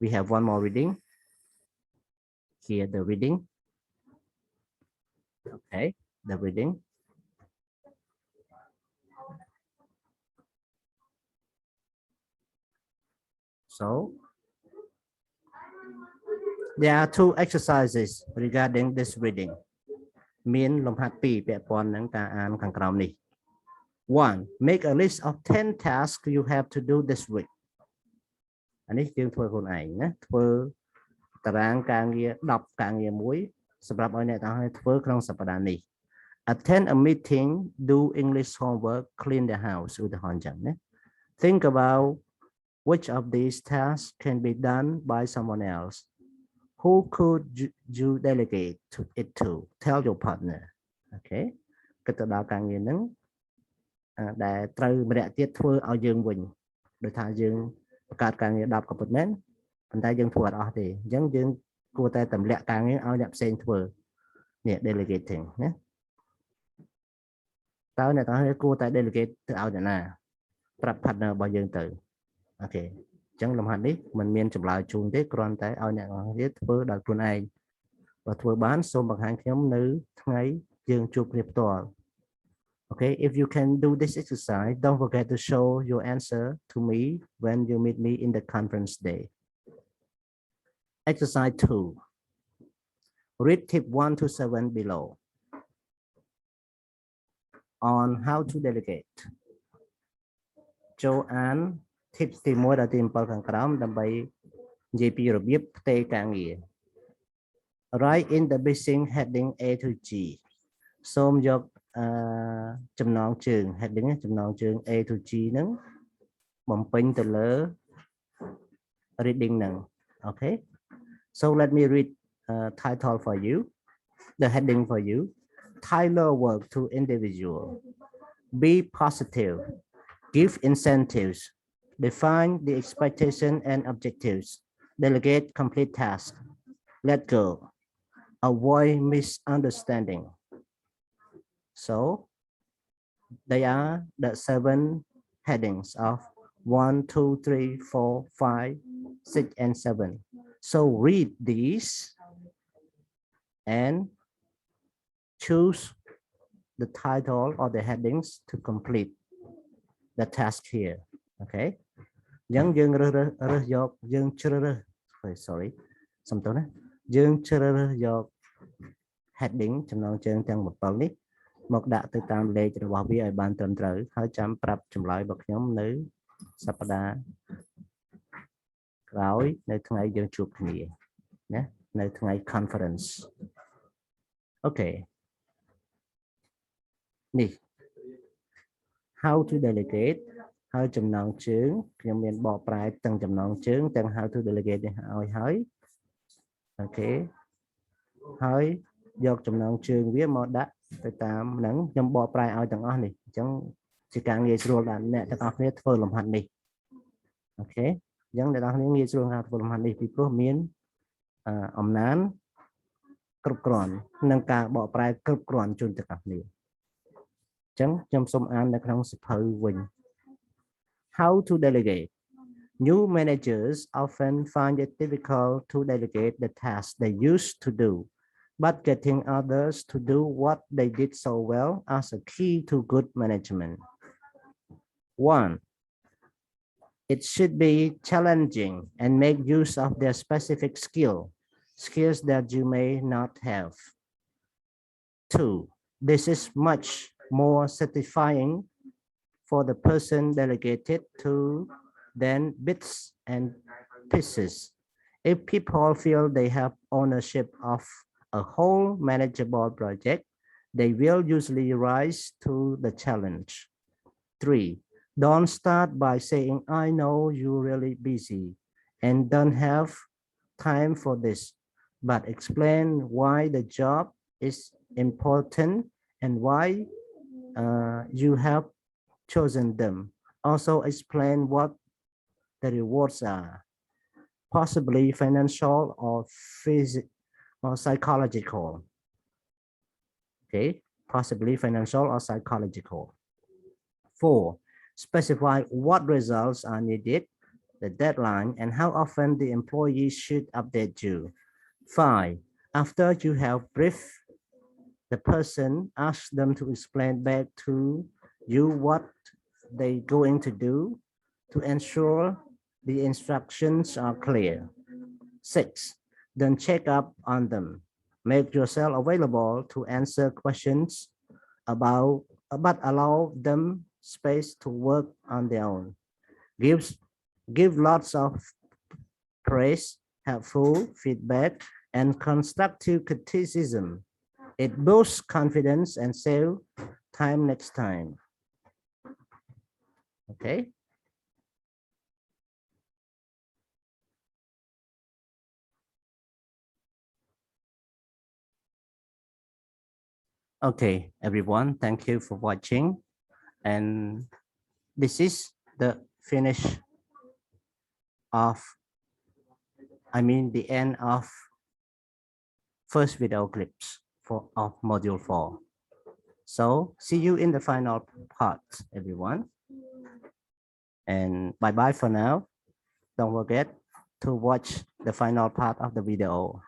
We have one more reading. Here the reading. Okay, the reading. So there are two exercises regarding this reading. មានលំហាត់ពីរពាក់ព័ន្ធនឹងការអានខាងក្រោមនេះ 1. Make a list of 10 tasks you have to do this week. អានេះយើងធ្វើខ្លួនឯងណាធ្វើតារាងការងារ10ការងារមួយសម្រាប់ឲ្យអ្នកទាំងអស់គ្នាធ្វើក្នុងសប្តាហ៍នេះ Attend a meeting, do English homework, clean the house ឧទាហរណ៍អញ្ចឹងណា Think about which of these tasks can be done by someone else. Who could you delegate it to? Tell your partner. Okay. គិតទៅដល់ការងារហ្នឹងដែលត្រូវម្នាក់ទៀតធ្វើឲ្យយើងវិញដោយថាយើងបង្កើតការងារ10ក៏ពិតមែនប៉ុន្តែយើងធ្វើអត់អស់ទេអញ្ចឹងយើងគួរតែទម្លាក់ការងារឲ្យអ្នកផ្សេងធ្វើនេះ delegating ណាតើអ្នកទាំងអស់គួរតែ delegate ទៅឲ្យអ្នកណាប្រាប់ partner របស់យើងទៅអូខេអញ្ចឹងលំហាត់នេះមិនមានចម្លើយជូនទេគ្រាន់តែឲ្យអ្នកទាំងអស់គ្នាធ្វើដោយខ្លួនឯងបើធ្វើបានសូមបង្ហាញខ្ញុំនៅថ្ងៃយើងជួបគ្នាផ្ទាល់ Okay, if you can do this exercise, don't forget to show your answer to me when you meet me in the conference day. Exercise 2. Read tip 1 to 7 below on how to delegate. Joanne tips ទី1ដល់ទី7ខាងក្រោមដើម្បីនិយាយពីរបៀបផ្ទេរការងារ Write in the missing heading A to G. សូមយក ចំណងជើង heading ចំណងជើង A to G ហ្នឹងបំពេញទៅលើ reading ហ្នឹង okay so let me read title for you the heading for you tailor work to individual be positive give incentives define the expectation and objectives delegate complete tasks let go avoid misunderstanding so they are the 7 headings of 1, 2, 3, 4, 5, 6, and 7. So read these and choose the title or the headings to complete the task here. Okay. អញ្ចឹងយើងរើសយកយើងជ្រើសរើស sorry សំទោសណាយើងជ្រើសរើសយក heading ចំណងជើងទាំង7នេះមកដាក់ទៅតាមលេខរបស់វាឲ្យបានត្រឹមត្រូវហើយចាំប្រាប់ចម្លើយរបស់ខ្ញុំនៅសប្តាហ៍ក្រោយនៅថ្ងៃយើងជួបគ្នាណានៅថ្ងៃ conference អូខេនេះ how to delegate ហើយចំណងជើងខ្ញុំមានបកប្រែទាំងចំណងជើងទាំង how to delegate នេះឲ្យហើយអូខេហើយយកចំណងជើងវាមកដាក់ទៅតាមហ្នឹងខ្ញុំបកប្រែឲ្យទាំងអស់នេះអញ្ចឹងជាការងាយស្រួលដល់អ្នកទាំងអស់គ្នាធ្វើលំហាត់នេះអូខេអញ្ចឹងអ្នកទាំងអស់គ្នាងាយស្រួលការធ្វើលំហាត់នេះពីព្រោះមានអំណាចគ្រប់គ្រាន់នឹងការបកប្រែគ្រប់គ្រាន់ជូនទាំងអស់គ្នាអញ្ចឹងខ្ញុំសូមអាននៅក្នុងសៀវភៅវិញ How to delegate New managers often find it difficult to delegate the tasks they used to do but getting others to do what they did so well is a key to good management. 1. It should be challenging and make use of their specific skills that you may not have. 2. This is much more satisfying for the person delegated to than bits and pieces. If people feel they have ownership of a whole manageable project, they will usually rise to the challenge. 3. Don't start by saying, I know you're really busy and don't have time for this, but explain why the job is important and why you have chosen them. Also explain what the rewards are, possibly financial or physical or psychological. Okay, possibly financial or psychological. 4. Specify what results are needed, the deadline, and how often the employee should update you. 5. After you have briefed the person, ask them to explain back to you what they're going to do to ensure the instructions are clear. 6. Then check up on them. Make yourself available to answer questions but allow them space to work on their own. Give lots of praise, helpful feedback, and constructive criticism. It boosts confidence and saves time next time. Okay. Okay, everyone, thank you for watching. And this is the finish of, the end of first video clips of module 4. So see you in the final part, everyone. And bye-bye for now. Don't forget to watch the final part of the video.